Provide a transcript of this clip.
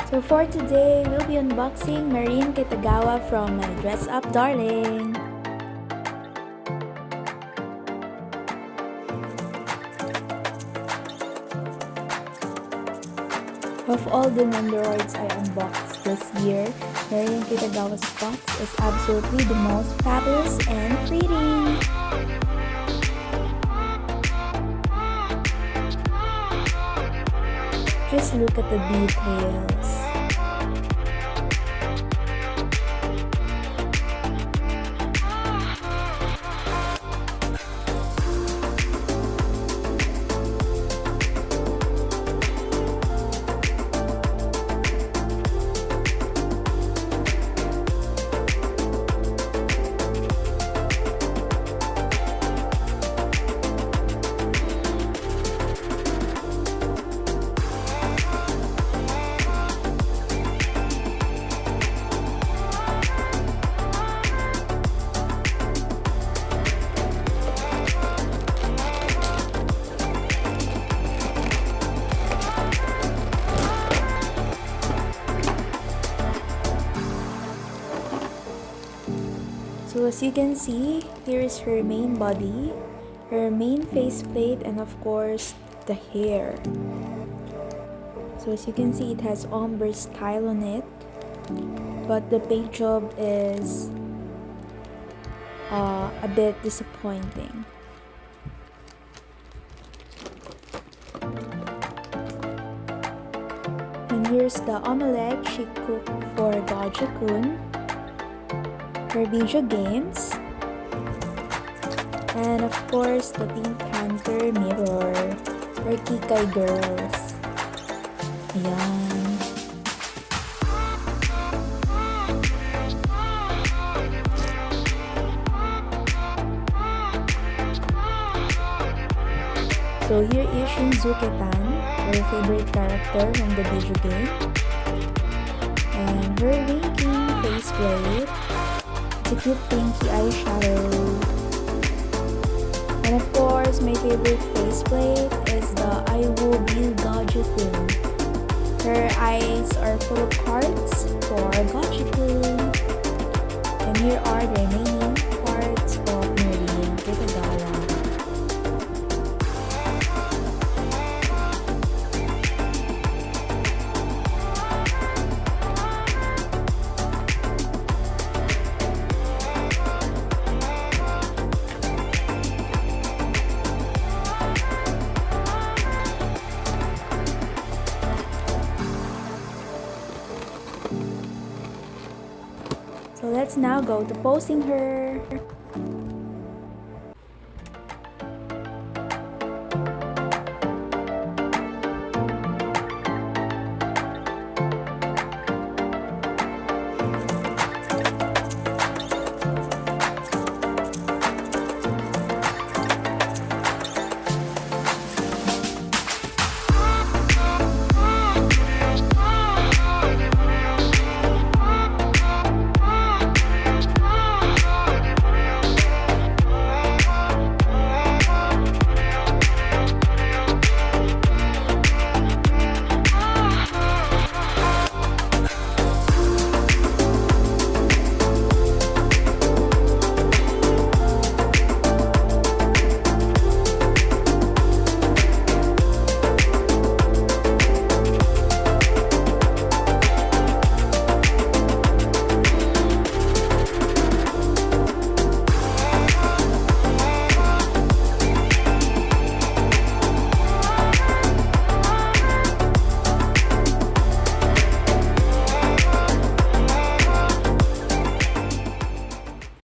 So for today, we'll be unboxing Marin Kitagawa from My Dress Up Darling. Of all the Nendoroids I unboxed this year, Marin Kitagawa's box is absolutely the most fabulous and pretty. Just look at the details. So as you can see, here is her main body, her main faceplate, and of course, the hair. So as you can see, it has ombre style on it, but the paint job is a bit disappointing. And here's the omelette she cooked for Gojo Kun, her video games, and of course the Pink Panther mirror for Kikai girls. Ayan. So here is Shinzuke-tan, her favorite character from the video game, and her winking faceplate. It's a cute pinky eyeshadow. And of course, my favorite faceplate is the I Will Be Gojo Kun. Her eyes are full of hearts for Gojo Kun. And here are the remaining parts of Marin Kitagawa. So let's now go to posing her.